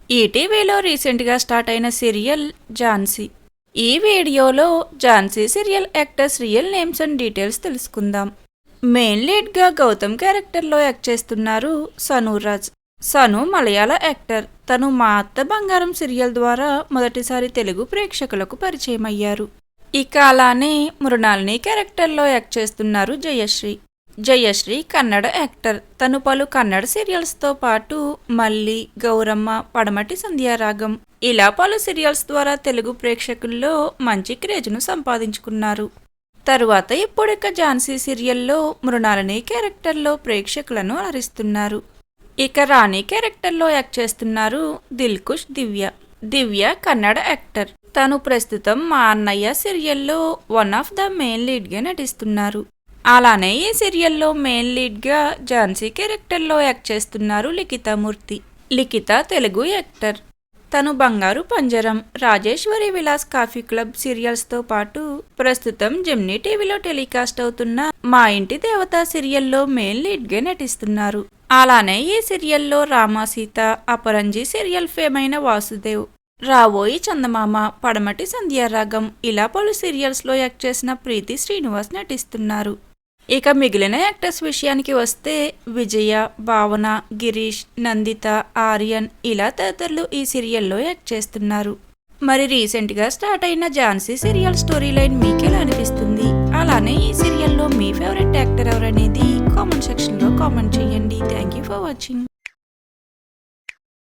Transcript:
ఈటీవీలో రీసెంట్గా స్టార్ట్ అయిన సీరియల్ ఝాన్సీ. ఈ వీడియోలో Jhansi serial actors real names and details తెలుసుకుందాం. మెయిన్ లీడ్గా గౌతమ్ క్యారెక్టర్లో యాక్ట్ చేస్తున్నారు సనూరాజ్. సను మలయాళ యాక్టర్. తను మా అత్త బంగారం సీరియల్ ద్వారా మొదటిసారి తెలుగు ప్రేక్షకులకు పరిచయం అయ్యారు. ఇక అలానే మృణాలిని క్యారెక్టర్లో యాక్ట్ చేస్తున్నారు జయశ్రీ. జయశ్రీ కన్నడ యాక్టర్. తను పలు కన్నడ సీరియల్స్తో పాటు మల్లి, గౌరమ్మ, పడమటి సంధ్యారాగం ఇలా పలు సీరియల్స్ ద్వారా తెలుగు ప్రేక్షకుల్లో మంచి క్రేజ్ను సంపాదించుకున్నారు. తరువాత ఇప్పుడిక ఝాన్సీ సీరియల్లో మృణాలిని క్యారెక్టర్లో ప్రేక్షకులను అలరిస్తున్నారు. ఇక రాణి క్యారెక్టర్లో యాక్ట్ చేస్తున్నారు దిల్కుష్ దివ్య. దివ్య కన్నడ యాక్టర్. తను ప్రస్తుతం మా అన్నయ్య సీరియల్లో వన్ ఆఫ్ ద మెయిన్ లీడ్గా నటిస్తున్నారు. అలానే ఈ సీరియల్లో మెయిన్ లీడ్గా ఝాన్సీ క్యారెక్టర్లో యాక్ట్ చేస్తున్నారు లిఖితామూర్తి. లిఖిత తెలుగు యాక్టర్. తను బంగారు పంజరం, రాజేశ్వరి విలాస్ కాఫీ క్లబ్ సీరియల్స్తో పాటు ప్రస్తుతం జెమినీ టీవీలో టెలికాస్ట్ అవుతున్న మా ఇంటి దేవత సీరియల్లో మెయిన్ లీడ్గా నటిస్తున్నారు. అలానే ఈ సీరియల్లో రామ సీత, అపరంజి సీరియల్ ఫేమ్ అయిన వాసుదేవ్, రావోయి చందమామ, పడమటి సంధ్యారాగం ఇలా పలు సీరియల్స్లో యాక్ట్ చేసిన ప్రీతి శ్రీనివాస్ నటిస్తున్నారు. ఇక మిగిలిన యాక్టర్స్ విషయానికి వస్తే విజయ, భావన, గిరీష్, నందిత, ఆర్యన్ ఇలా తదితరులు ఈ సీరియల్లో యాక్ట్ చేస్తున్నారు. మరి రీసెంట్గా స్టార్ట్ అయిన ఝాన్సీ సీరియల్ స్టోరీ లైన్ మీకెలా అనిపిస్తుంది? అలానే ఈ సీరియల్లో మీ ఫేవరెట్ యాక్టర్ ఎవరనేది కామెంట్ సెక్షన్లో కామెంట్ చేయండి. Thank you for watching.